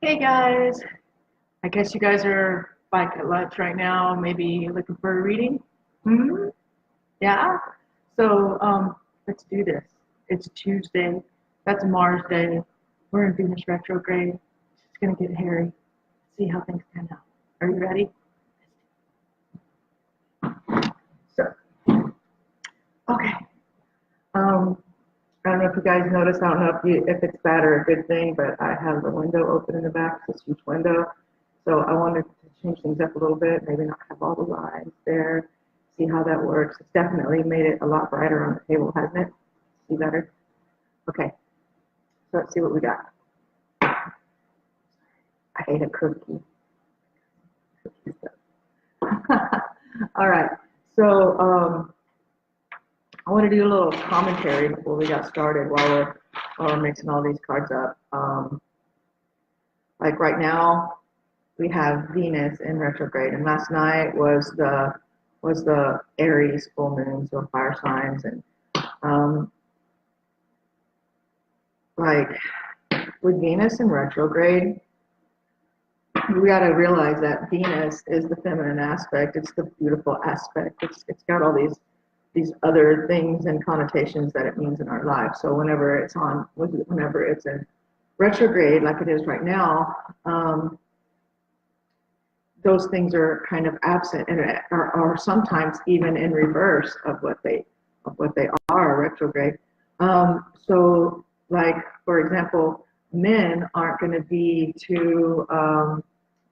Hey guys, I guess you guys are like at lunch right now, maybe looking for a reading. Hmm. Yeah. So let's do this. It's Tuesday. That's Mars Day. We're in Venus retrograde. It's gonna get hairy. See how things pan out. Are you ready? So okay. Um, I don't know if you guys noticed. I don't know if it's bad or a good thing, but I have the window open in the back. This huge window. So I wanted to change things up a little bit, maybe not have all the lines there, see how that works. It's definitely made it a lot brighter on the table, hasn't it? See better? Okay, so let's see what we got. I ate a cookie. All right, so I want to do a little commentary before we got started while we're mixing all these cards up. Like right now, we have Venus in retrograde, and last night was the Aries full moon, so fire signs, and um, like with Venus in retrograde, we got to realize that Venus is the feminine aspect. It's the beautiful aspect. It's got all these other things and connotations that it means in our life. So whenever it's in retrograde, like it is right now, those things are kind of absent and are sometimes even in reverse of what they are retrograde. So, like for example, men aren't going to be too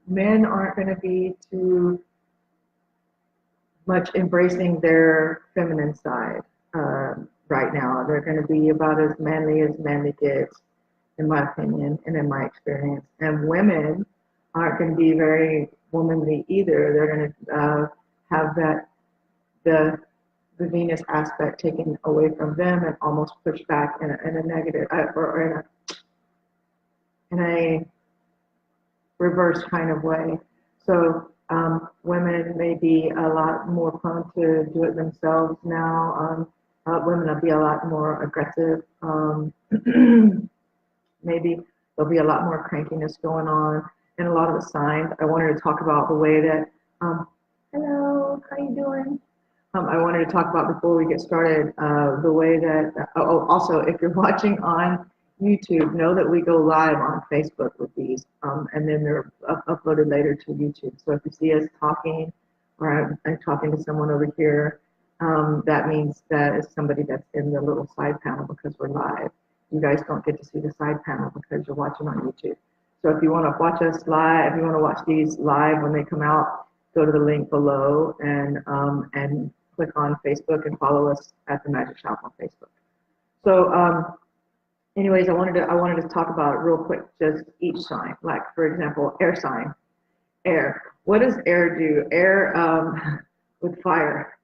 men aren't going to be too much embracing their feminine side right now. They're going to be about as manly gets, in my opinion and in my experience. And women aren't going to be very womanly either. They're going to have that the Venus aspect taken away from them and almost pushed back in a negative or in a reverse kind of way. So women may be a lot more prone to do it themselves now. Women will be a lot more aggressive. Maybe there'll be a lot more crankiness going on and a lot of the signs. I wanted to talk about the way that, hello, how you doing? I wanted to talk about before we get started the way that, also, if you're watching on YouTube, know that we go live on Facebook with these, and then they're uploaded later to YouTube. So if you see us talking, or I'm talking to someone over here, that means that is somebody that's in the little side panel because we're live. You guys don't get to see the side panel because you're watching on YouTube. So if you want to watch us live, if you want to watch these live when they come out, go to the link below and click on Facebook and follow us at the Magic Shop on Facebook. So anyways, I wanted to talk about real quick just each sign. Like for example, air sign. Air. What does air do? Air with fire.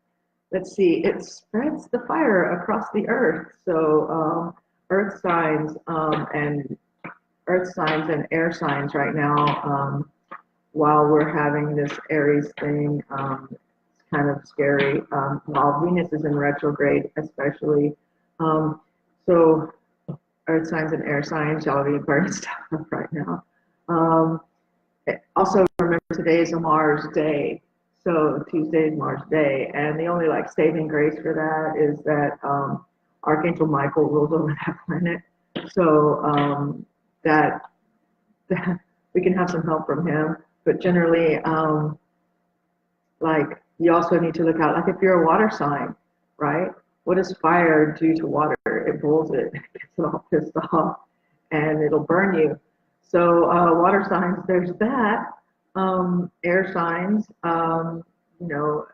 Let's see. It spreads the fire across the earth. So earth signs and air signs right now. While we're having this Aries thing, it's kind of scary. While Venus is in retrograde, especially. So earth signs and air signs, y'all be burning stuff up right now. Also, remember today is a Mars day. So Tuesday is Mars day. And the only like saving grace for that is that Archangel Michael rules over that planet. So that we can have some help from him. But generally, like you also need to look out, like if you're a water sign, right? What does fire do to water? It boils it, gets it all pissed off, and it'll burn you. So water signs, there's that. Air signs, you know,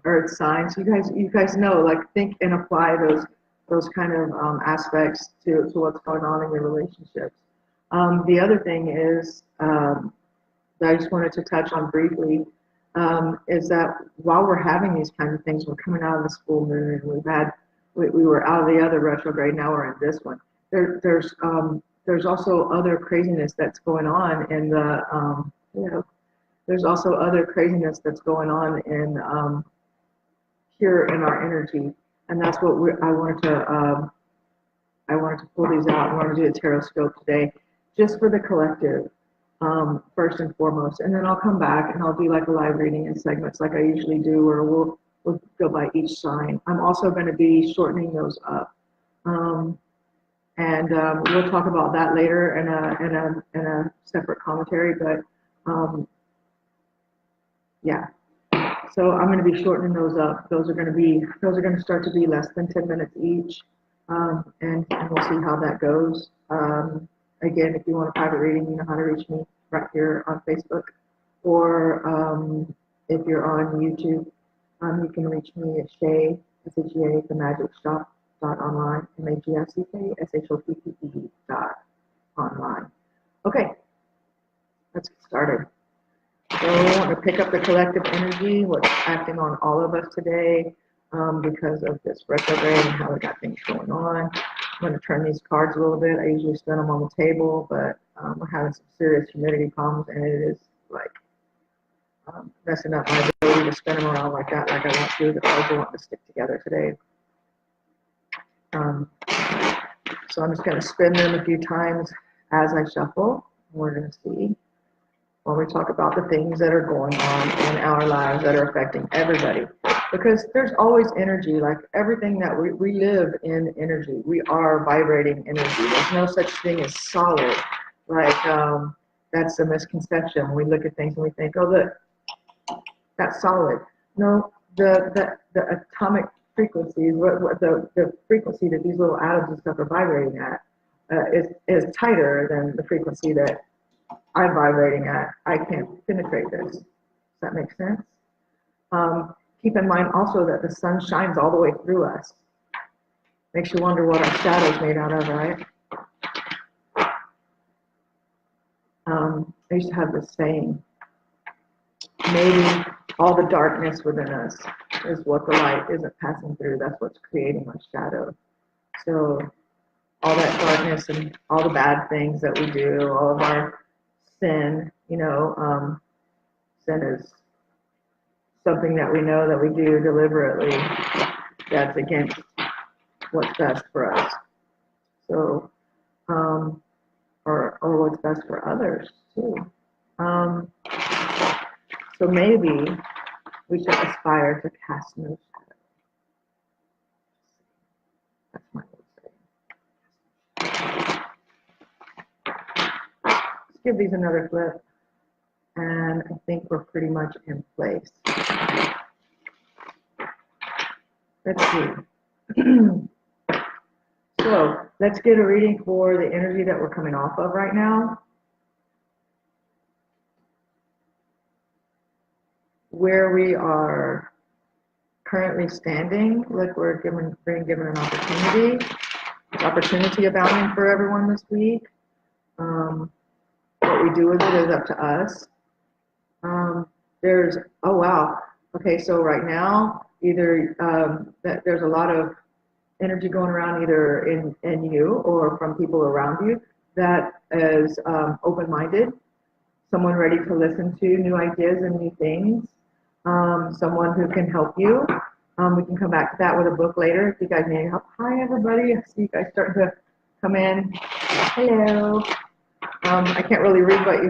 earth signs. You guys know, like think and apply those kind of aspects to what's going on in your relationships. The other thing is that I just wanted to touch on briefly is that while we're having these kinds of things, we're coming out of this full moon. We were out of the other retrograde. Now we're in this one. There's also other craziness that's going on in the there's also other craziness that's going on in here in our energy, and that's what I wanted to pull these out. I wanted to do a tarot scope today, just for the collective. first and foremost, and then I'll come back and I'll do like a live reading in segments like I usually do, where we'll go by each sign. I'm also going to be shortening those up, and we'll talk about that later in a separate commentary. But yeah, so I'm going to be shortening those up. Those are going to start to be less than 10 minutes each, and we'll see how that goes. Again, if you want a private reading, you know how to reach me right here on Facebook, or if you're on YouTube, you can reach me at Shay, S-H-E-A, the Magic Shop .online, MAGICSHOPPE .online. Okay, let's get started. So I want to pick up the collective energy, what's acting on all of us today, because of this retrograde and how we got things going on. I'm going to turn these cards a little bit. I usually spin them on the table, but we're having some serious humidity problems, and it is like messing up my ability to spin them around like that, like I want to. The cards are wanting to stick together today. So I'm just going to spin them a few times as I shuffle. We're going to see when we talk about the things that are going on in our lives that are affecting everybody. Because there's always energy, like everything that we live in energy. We are vibrating energy. There's no such thing as solid. Like, that's a misconception. We look at things and we think, oh, look, that's solid. No, the atomic frequencies, the frequency that these little atoms and stuff are vibrating at is tighter than the frequency that I'm vibrating at. I can't penetrate this. Does that make sense? Keep in mind also that the sun shines all the way through us. Makes you wonder what our shadow's made out of, right? I used to have this saying, maybe all the darkness within us is what the light isn't passing through. That's what's creating our shadow. So all that darkness and all the bad things that we do, all of our sin, you know, sin is something that we know that we do deliberately that's against what's best for us. So, or what's best for others too. So maybe we should aspire to cast no shadow. That's my little saying. Let's give these another flip. And I think we're pretty much in place. Let's see. So let's get a reading for the energy that we're coming off of right now. Where we are currently standing, like we're being given an opportunity. There's opportunity abounding for everyone this week. What we do with it is up to us. Oh wow, okay, so right now, either there's a lot of energy going around either in you or from people around you that is open-minded, someone ready to listen to new ideas and new things, someone who can help you. We can come back to that with a book later if you guys need help. Hi everybody, I see you guys starting to come in. Hello. I can't really read what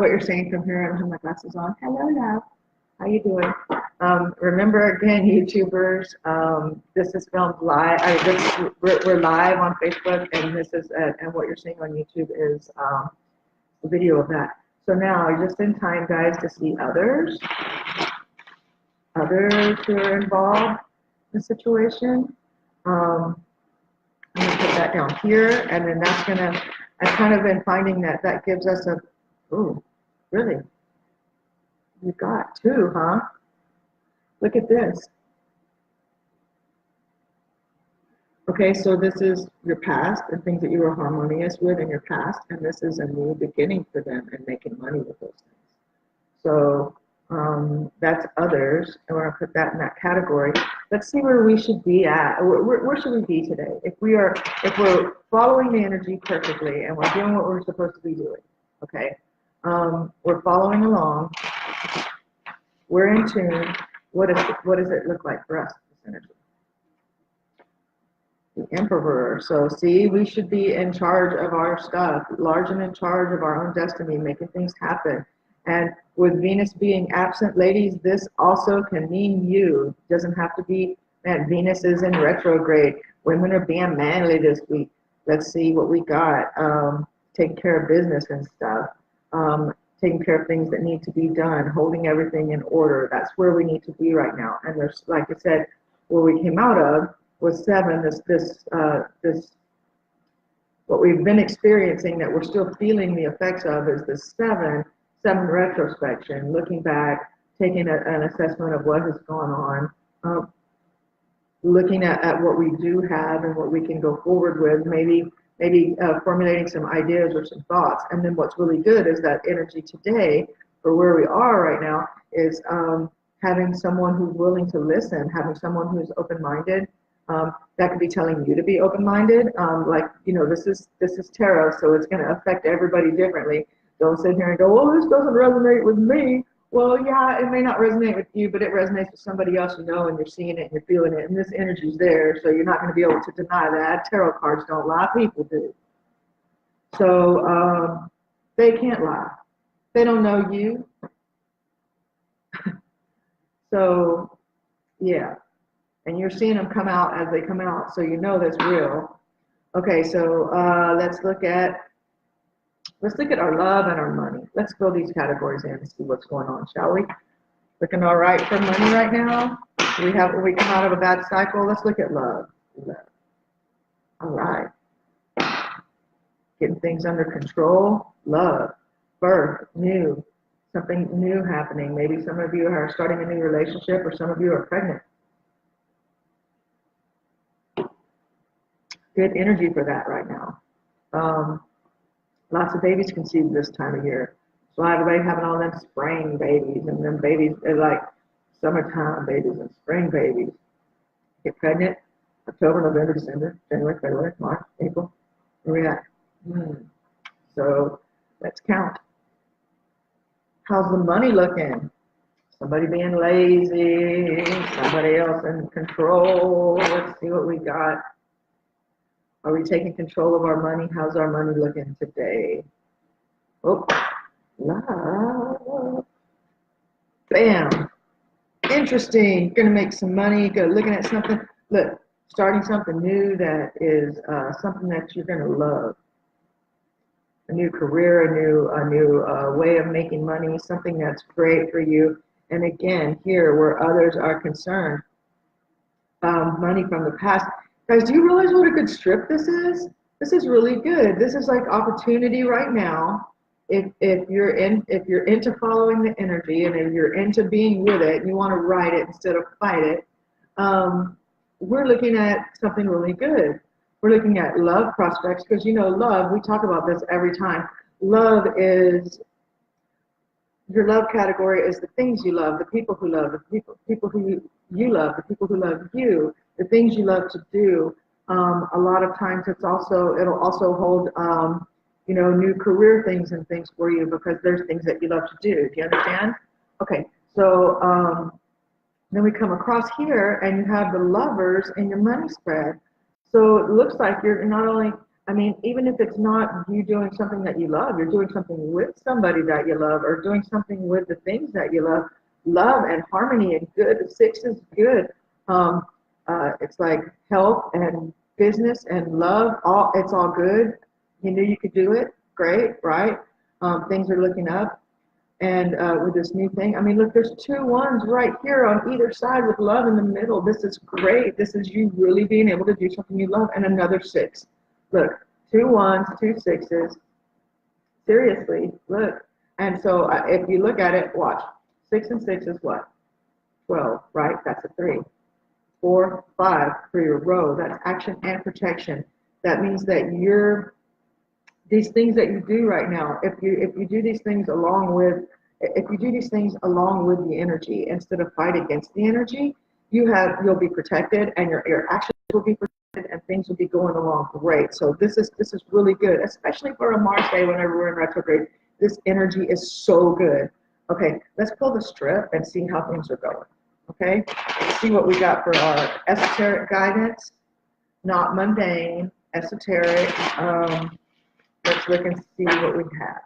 you're saying from here. I have my glasses on. Hello, love. How you doing? Remember again, YouTubers, this is filmed live. We're live on Facebook, and this is and what you're seeing on YouTube is a video of that. So now, just in time, guys, to see others who are involved in the situation. I'm gonna put that down here, and then that's gonna. I've kind of been finding that gives us a, ooh, really? You got two, huh? Look at this. Okay, so this is your past and things that you were harmonious with in your past, and this is a new beginning for them and making money with those things. So that's others, and we're gonna put that in that category. Let's see where we should be at. Where should we be today? If we're following the energy perfectly and we're doing what we're supposed to be doing, okay? We're following along. We're in tune. What does it look like for us, this energy? the Emperor. So see, we should be in charge of our stuff, large and in charge of our own destiny, making things happen. And with Venus being absent, ladies, this also can mean you. It doesn't have to be that Venus is in retrograde. Women are being manly this week. Let's see what we got. Taking care of business and stuff. Taking care of things that need to be done, holding everything in order. That's where we need to be right now. And there's, like I said, where we came out of was 7. This what we've been experiencing that we're still feeling the effects of is the 7 retrospection, looking back, taking an assessment of what has gone on, looking at what we do have and what we can go forward with, maybe formulating some ideas or some thoughts. And then what's really good is that energy today, for where we are right now, is having someone who's willing to listen, having someone who's open-minded. That could be telling you to be open-minded. Like, you know, this is tarot, so it's going to affect everybody differently. Don't sit here and go, well, this doesn't resonate with me. Well, yeah, it may not resonate with you, but it resonates with somebody else you know, and you're seeing it and you're feeling it, and this energy's there, so you're not going to be able to deny that. Tarot cards don't lie, people do. So they can't lie. They don't know you. So, yeah. And you're seeing them come out as they come out, so you know that's real. Okay, so let's look at our love and our money. Let's fill these categories in and see what's going on, shall we? Looking all right for money right now? We come out of a bad cycle. Let's look at love. All right. Getting things under control. Love. Birth. New. Something new happening. Maybe some of you are starting a new relationship, or some of you are pregnant. Good energy for that right now. Lots of babies conceived this time of year. So everybody having all them spring babies, and them babies are like summertime babies and spring babies. Get pregnant October, November, December, January, February, March, April. Where we at? So let's count. How's the money looking? Somebody being lazy, somebody else in control. Let's see what we got. Are we taking control of our money? How's our money looking today? Oh, love. Bam. Interesting. You're going to make some money. Go looking at something. Look, starting something new that is something that you're going to love. A new career, a new way of making money, something that's great for you. And again, here where others are concerned, money from the past. Guys, do you realize what a good strip this is? This is really good. This is like opportunity right now. If you're into following the energy, and if you're into being with it, and you want to ride it instead of fight it, we're looking at something really good. We're looking at love prospects, because you know, love, we talk about this every time. Love is, your love category is the things you love, the people who love, the people who you love, the people who love you, the things you love to do. A lot of times it'll also hold you know, new career things and things for you, because there's things that you love to do. Do you understand? Okay, so then we come across here and you have the lovers in your money spread. So it looks like you're not only, I mean, even if it's not you doing something that you love, you're doing something with somebody that you love, or doing something with the things that you love. Love and harmony and good. The 6 is good. It's like health and business and love. It's all good. You knew you could do it. Great, right? Things are looking up. And with this new thing, I mean, look, there's 2 1s right here on either side with love in the middle. This is great. This is you really being able to do something you love. And another 6. Look, 2 1s, 2 6s. Seriously, look. And so if you look at it, watch. 6 and 6 is what? 12, right? That's a 3. 4, 5 for your row. That's action and protection. That means that these things that you do right now, if you do these things along with the energy instead of fight against the energy, you'll be protected, and your actions will be protected, and things will be going along great. So this is really good, especially for a Mars day whenever we're in retrograde. This energy is so good. Okay, let's pull the strip and see how things are going. Okay, let's see what we got for our esoteric guidance. not mundane, esoteric. Let's look and see what we have.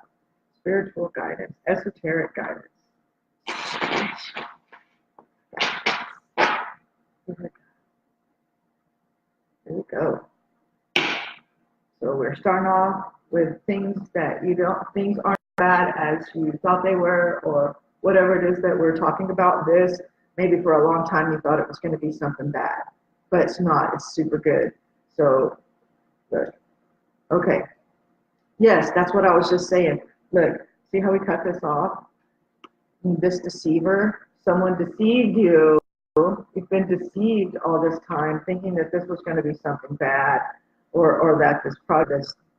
Spiritual guidance, esoteric guidance. Here we go. So we're starting off with things that things aren't bad as you thought they were, or whatever it is that we're talking about. This, maybe for a long time you thought it was going to be something bad, but it's not. It's super good. So, good. Okay. Yes, that's what I was just saying. Look, see how we cut this off? This deceiver, someone deceived you. You've been deceived all this time, thinking that this was going to be something bad, or that this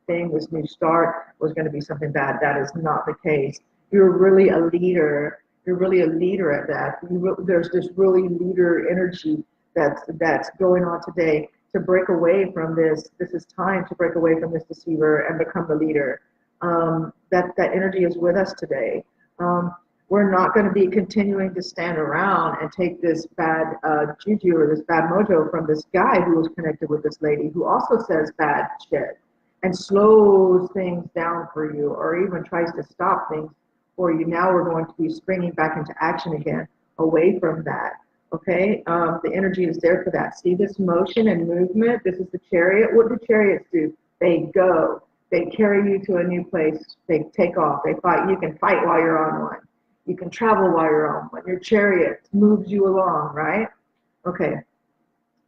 thing, this new start, was going to be something bad. That is not the case. You're really a leader. You're really a leader at that. There's this really leader energy that's going on today. To break away from this is time to break away from this deceiver and become the leader. That energy is with us today. We're not going to be continuing to stand around and take this bad juju or this bad mojo from this guy who was connected with this lady who also says bad shit and slows things down for you, or even tries to stop things for you. Now we're going to be springing back into action again, away from that. Okay, the energy is there for that. See this motion and movement? This is the chariot. What do chariots do? They go. They carry you to a new place. They take off. They fight. You can fight while you're on one. You can travel while you're on one. Your chariot moves you along, right? Okay.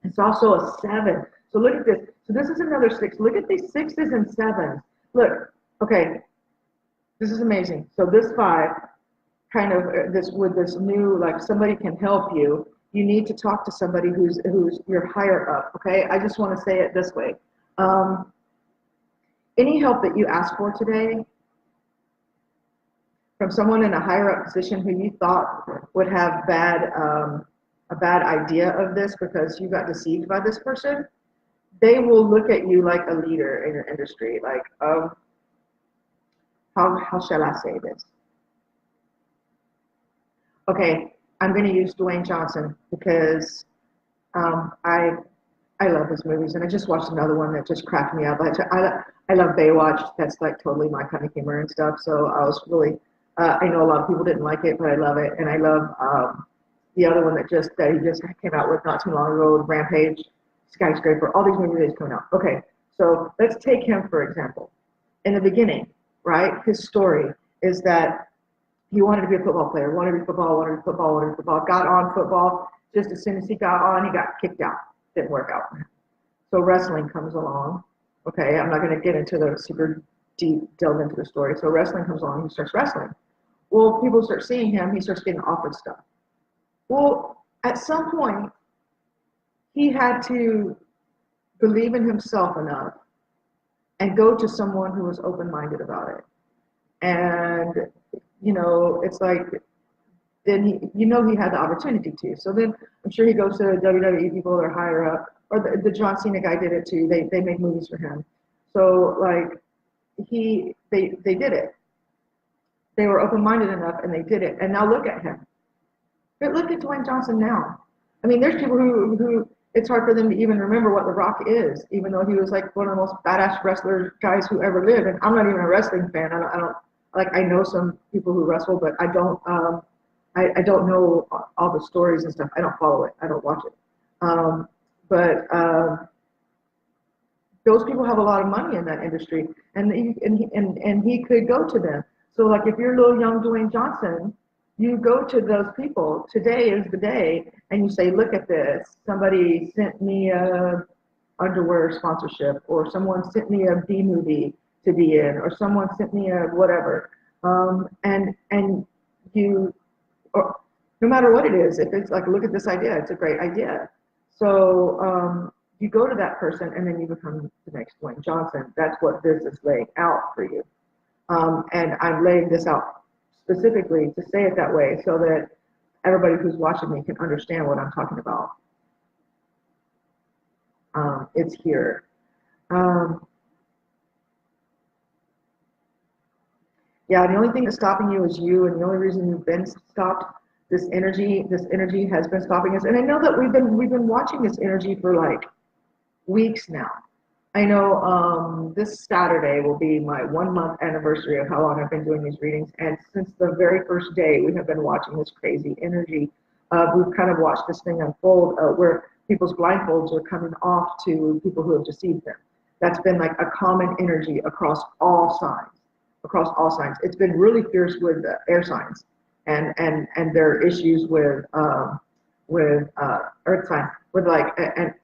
It's also a 7. So look at this. So this is another 6. Look at these 6s and 7s. Look. Okay. This is amazing. So this 5, kind of this with this new, like, somebody can help you. You need to talk to somebody who's your higher up. Okay. I just want to say it this way. Any help that you ask for today from someone in a higher up position who you thought would have a bad idea of this because you got deceived by this person, they will look at you like a leader in your industry. Like, how shall I say this? Okay, I'm going to use Dwayne Johnson because I love his movies, and I just watched another one that just cracked me up. I love Baywatch. That's like totally my kind of humor and stuff. So I was really, I know a lot of people didn't like it, but I love it, and I love the other one that he just came out with not too long ago, Rampage, Skyscraper. All these movies coming out. Okay, so let's take him for example. In the beginning, right? His story is that he wanted to be a football player, wanted to be football, wanted to be football, wanted to be football. Got on football. Just as soon as he got on, he got kicked out. Didn't work out for him. So wrestling comes along. Okay, I'm not going to get into the super deep delve into the story. So wrestling comes along. He starts wrestling. Well, people start seeing him. He starts getting offered stuff. Well, at some point, he had to believe in himself enough and go to someone who was open-minded about it. And it's like, then he had the opportunity to. So then I'm sure he goes to WWE people that are higher up, or the John Cena guy did it too. They made movies for him. So like they did it. They were open-minded enough and they did it. And now look at him. But look at Dwayne Johnson now. I mean, there's people who it's hard for them to even remember what The Rock is, even though he was like one of the most badass wrestler guys who ever lived. And I'm not even a wrestling fan. I don't like, I know some people who wrestle, but I don't know all the stories and stuff. I don't follow it. I don't watch it. But those people have a lot of money in that industry, and he could go to them. So like if you're little young Dwayne Johnson, you go to those people. Today is the day, and you say, "Look at this. Somebody sent me a underwear sponsorship, or someone sent me a B movie to be in, or someone sent me a whatever." And you, or no matter what it is, if it's like, look at this idea, it's a great idea. So you go to that person, and then you become the next Dwayne Johnson. That's what this is laying out for you. And I'm laying this out specifically to say it that way so that everybody who's watching me can understand what I'm talking about. It's here. Yeah, the only thing that's stopping you is you, and the only reason you've been stopped, this energy has been stopping us. And I know that we've been watching this energy for like weeks now. I know this Saturday will be my 1 month anniversary of how long I've been doing these readings. And since the very first day, we have been watching this crazy energy. We've kind of watched this thing unfold where people's blindfolds are coming off to people who have deceived them. That's been like a common energy across all signs, across all signs. It's been really fierce with air signs and their issues with earth signs, with like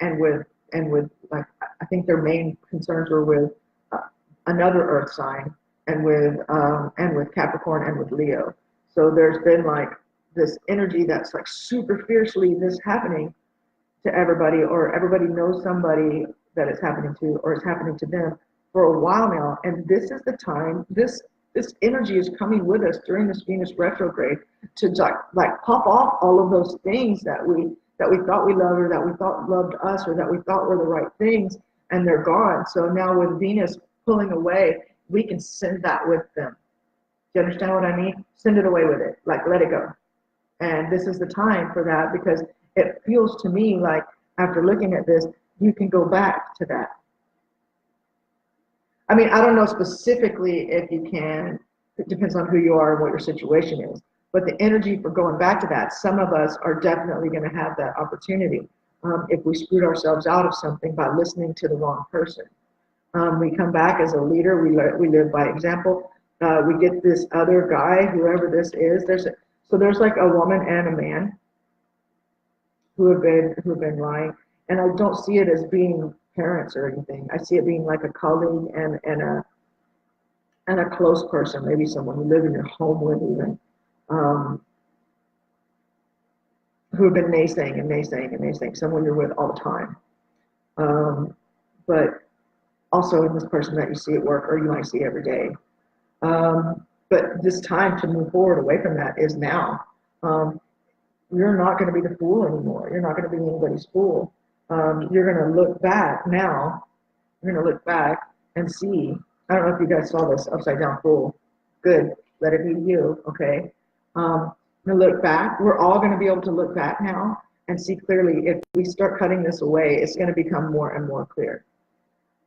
and with like I think their main concerns were with another earth sign and with Capricorn and with Leo. So there's been like this energy that's like super fiercely this happening to everybody, or everybody knows somebody that it's happening to, or it's happening to them for a while now. And this is the time, this energy is coming with us during this Venus retrograde to like pop off all of those things that we thought we loved, or that we thought loved us, or that we thought were the right things, and they're gone. So now with Venus pulling away, we can send that with them. Do you understand what I mean? Send it away with it, like let it go. And this is the time for that, because it feels to me like after looking at this, you can go back to that. I mean, I don't know specifically if you can. It depends on who you are and what your situation is. But the energy for going back to that, some of us are definitely going to have that opportunity if we screwed ourselves out of something by listening to the wrong person. We come back as a leader. We live by example. We get this other guy, whoever this is. There's like a woman and a man who have been lying, and I don't see it as being parents or anything. I see it being like a colleague and a close person, maybe someone you live in your home with even, who have been naysaying and naysaying and naysaying, someone you're with all the time. But also in this person that you see at work, or you might see every day. But this time to move forward away from that is now. You're not going to be the fool anymore. You're not going to be anybody's fool. You're going to look back now. You're going to look back and see. I don't know if you guys saw this upside down fool. Good. Let it be you. Okay. To look back. We're all going to be able to look back now and see clearly. If we start cutting this away, it's going to become more and more clear.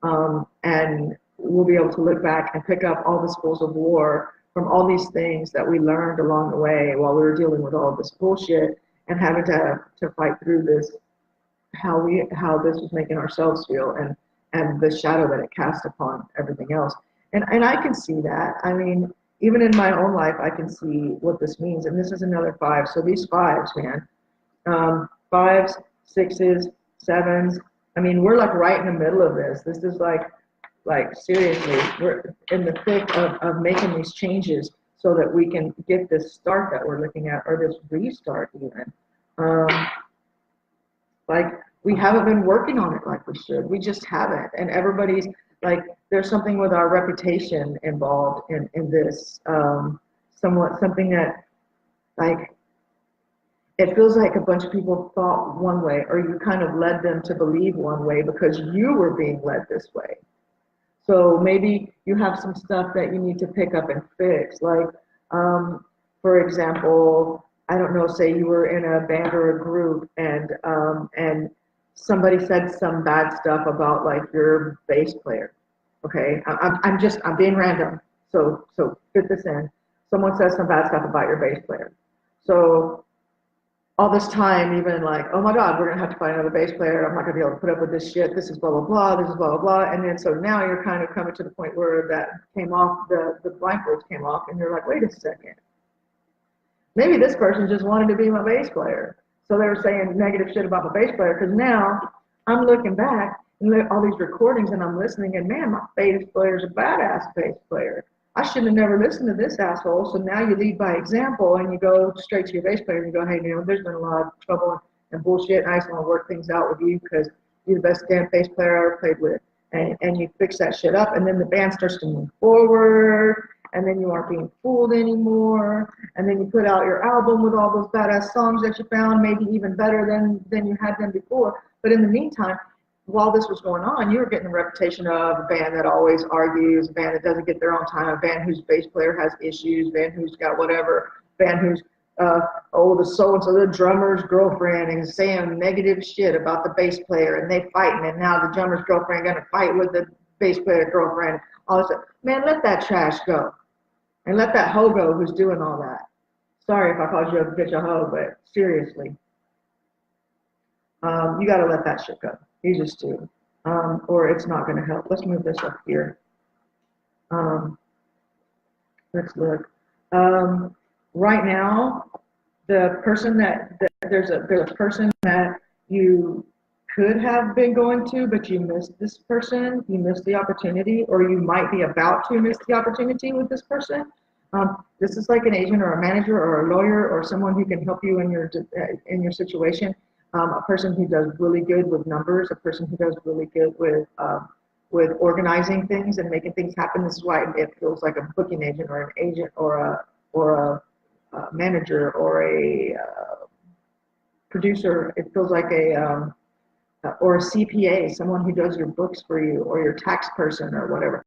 And we'll be able to look back and pick up all the spoils of war from all these things that we learned along the way while we were dealing with all this bullshit and having to fight through this, how this was making ourselves feel, and the shadow that it cast upon everything else. And I can see that. I mean, even in my own life, I can see what this means. And this is another 5. So these 5s, man, 5s, 6s, 7s. I mean, we're like right in the middle of this. This is like seriously, we're in the thick of making these changes so that we can get this start that we're looking at, or this restart even. Like we haven't been working on it like we should. We just haven't. And everybody's like, there's something with our reputation involved in this, something that like, it feels like a bunch of people thought one way, or you kind of led them to believe one way because you were being led this way. So maybe you have some stuff that you need to pick up and fix. Like, for example, I don't know, say you were in a band or a group and somebody said some bad stuff about like your bass player. Okay, I'm being random. So fit this in. Someone says some bad stuff about your bass player. So all this time, even like, oh my God, we're gonna have to find another bass player. I'm not gonna be able to put up with this shit. This is blah blah blah. This is blah blah blah. And then so now you're kind of coming to the point where that came off, the blindfolds came off, and you're like, wait a second. Maybe this person just wanted to be my bass player. So they were saying negative shit about my bass player, because now I'm looking back and all these recordings and I'm listening, and man, my bass player's a badass bass player. I shouldn't have never listened to this asshole. So now you lead by example and you go straight to your bass player and you go, hey, you know, there's been a lot of trouble and bullshit, and I just want to work things out with you because you're the best damn bass player I ever played with. And you fix that shit up, and then the band starts to move forward, and then you aren't being fooled anymore, and then you put out your album with all those badass songs that you found, maybe even better than you had them before. But in the meantime, while this was going on, you were getting the reputation of a band that always argues, a band that doesn't get there on time, a band whose bass player has issues, a band who's got whatever, a band who's oh, the so-and-so, the drummer's girlfriend, and saying negative shit about the bass player, and they fighting, and now the drummer's girlfriend gonna fight with the bass player girlfriend. All this stuff. Man, let that trash go, and let that hoe go who's doing all that. Sorry if I called you a bitch a hoe, but seriously, you gotta let that shit go. You just do, or it's not gonna help. Let's move this up here. Let's look. Right now, the person there's a person that you could have been going to, but you missed this person. You missed the opportunity, or you might be about to miss the opportunity with this person. This is like an agent or a manager or a lawyer or someone who can help you in your situation. A person who does really good with numbers, a person who does really good with organizing things and making things happen. This is why it feels like a booking agent or an agent or a manager or a producer. It feels like or a CPA, someone who does your books for you, or your tax person or whatever.